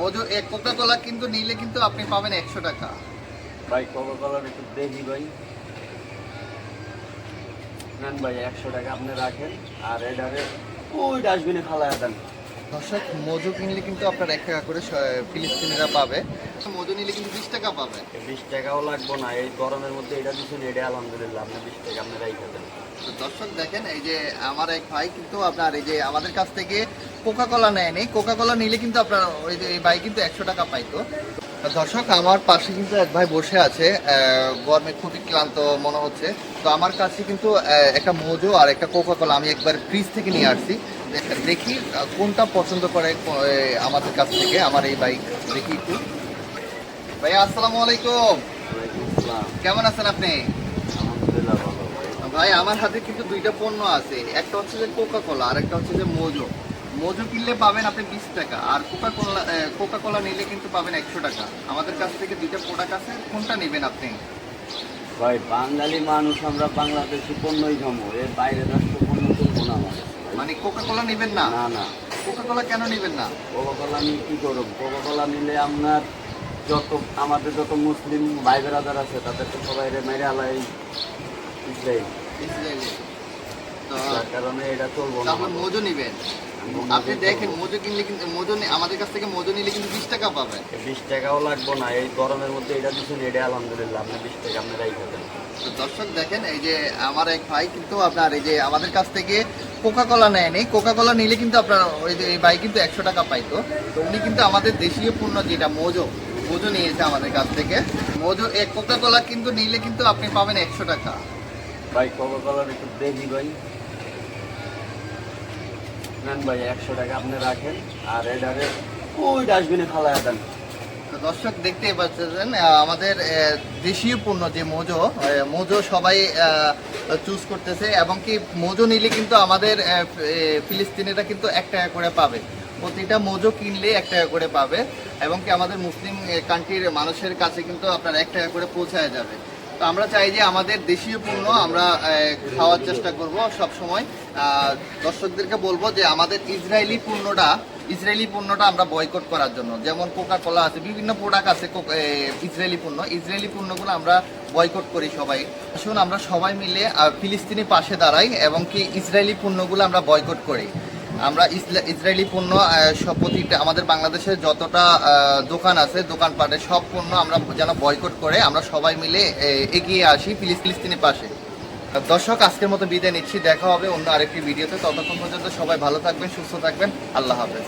মজু এক কোকা কোলা কিন্তু নিলে কিন্তু আপনি পাবেন 100 টাকা। ভাই কোকা কোলার একটু দেখি ভাই, নেন ভাই 100 টাকা আপনি রাখেন, আর এটারে ওই ডাস্টবিনে ফালায় দেন। দর্শক মজু কিনলে কিন্তু আপনার 1 টাকা করে ফিলিস্তিনিরা পাবে, মজু নিলে কিন্তু 20 টাকা পাবেন। 20 টাকাও লাগবো না, এই গরমের মধ্যে এটা দিচ্ছেন, এটা আলহামদুলিল্লাহ। আপনি 20 টাকা আপনি রাইখা দেন। তো দর্শক দেখেন, এই যে আমার এক ভাই কিন্তু আপনার এই যে আমাদের কাছ থেকে কোকা কোলা নেয়নি, কোকা কোলা নিলে কিন্তু আপনার ওই যে এই ভাই কিন্তু 100 টাকা পাইতো। দর্শক আমার পাশে কিন্তু এক ভাই বসে আছে, গরমে খুবই ক্লান্ত মনে হচ্ছে। তো আমার কাছে কিন্তু একটা মোজো আর একটা কোকা কোলা আমি একবার ফ্রিজ থেকে নিয়ে আসছি। দেখি কোনটা পছন্দ করে আমাদের কাছ থেকে আমার এই ভাই। দেখি একটু। ভাইয়া আসসালামু আলাইকুম। ওয়ালাইকুম আসসালাম। কেমন আছেন আপনি? আলহামদুলিল্লাহ ভালো ভাই। ভাই আমার হাতে কিন্তু দুইটা পণ্য আছে, একটা হচ্ছে যে কোকা কোলা আর একটা হচ্ছে যে মোজো। মোজো কিনলে পাবেন আপনি 20 টাকা, আর কোকা কোলা নিলে কিন্তু পাবেন 100 টাকা। আমাদের কাছ থেকে দুইটা প্রোডাক্ট আছে, কোনটা নেবেন আপনি? ভাই বাঙালি মানুষ, আমরা বাংলাদেশি পণ্যই খামো, এর বাইরে রাষ্ট্র পণ্য কিনবো না আমাদের। মানে কোকা কোলা নেবেন না? না না, কোকা কোলা কেন নেবেন না? কোকা কোলা নিয়ে কী করব? কোকা কোলা নিলে আপনার আমাদের যত মুসলিম ভাই বেরাদার আছে তাদেরকে সবাই মেরে আলাই ইসরায়েল, ইসরায়েলি। তো যার কারণে এটা চলবো না। তাহলে মোজো নেবেন। আপনি দেখেন মোজো কিনলে কিন্তু আমাদের কাছ থেকে মোজো নিলে কিন্তু 20 টাকা পাবেন। 20 টাকাও লাগবো না, এই গরমের মধ্যে এটা দিচ্ছেন, এটা আলহামদুলিল্লাহ। আপনি 20 টাকা আপনি রাইখা দেন। তো দর্শক দেখেন, এই যে আমার এক ভাই কিন্তু আপনার এই যে আমাদের কাছ থেকে কোকা কোলা নেয়নি, কোকা কোলা নিলে কিন্তু আপনার ওই যে এই ভাই কিন্তু 100 টাকা পাইতো। তো উনি কিন্তু আমাদের দেশীয় পণ্য যেটা মোজো নিয়েছে আমাদের কাছ থেকে। মোজো এক কোকা কোলা কিন্তু নিলে কিন্তু আপনি পাবেন 100 টাকা। ভাই কোকা কোলার একটু দেখি ভাই, নেন ভাই 100 টাকা আপনি রাখেন, আর এটারে ওই ডাস্টবিনে ফালায় দেন। তো দর্শক দেখতেই পাচ্ছেন আমাদের দেশীয় পণ্য যে মোজো সবাই চুজ করতেছে, এবং কি মোজো নিলে কিন্তু আমাদের ফিলিস্তিনিরা কিন্তু 1 টাকা করে পাবে। প্রতিটা মোজো কিনলে 1 টাকা করে পাবে, এবং কি আমাদের মুসলিম কান্ট্রির মানুষের কাছে কিন্তু আপনার 1 টাকা করে পৌঁছায় যাবে। তো আমরা চাই যে আমাদের দেশীয় পণ্য আমরা খাওয়ার চেষ্টা করব সব সময়। দর্শকদেরকে বলবো যে আমাদের ইসরায়েলি পণ্যটা আমরা বয়কট করার জন্য, যেমন কোকা কোলা আছে, বিভিন্ন প্রোডাক্ট আছে ইসরায়েলি পণ্যগুলো আমরা বয়কট করি সবাই। আসুন আমরা সবাই মিলে ফিলিস্তিনি পাশে দাঁড়াই, এবং কি ইসরায়েলি পণ্যগুলো আমরা বয়কট করি। আমরা ইসরায়েলি পণ্য প্রতিটা আমাদের বাংলাদেশের যতটা দোকান আছে, দোকানপাটে সব পণ্য আমরা যেন বয়কট করে আমরা সবাই মিলে এগিয়ে আসি ফিলিস্তিনের পাশে। দর্শক আজকের মতো বিদায় নিচ্ছি, দেখা হবে অন্য আরেকটি ভিডিওতে। ততক্ষণ পর্যন্ত সবাই ভালো থাকবেন, সুস্থ থাকবেন। আল্লাহ হাফেজ।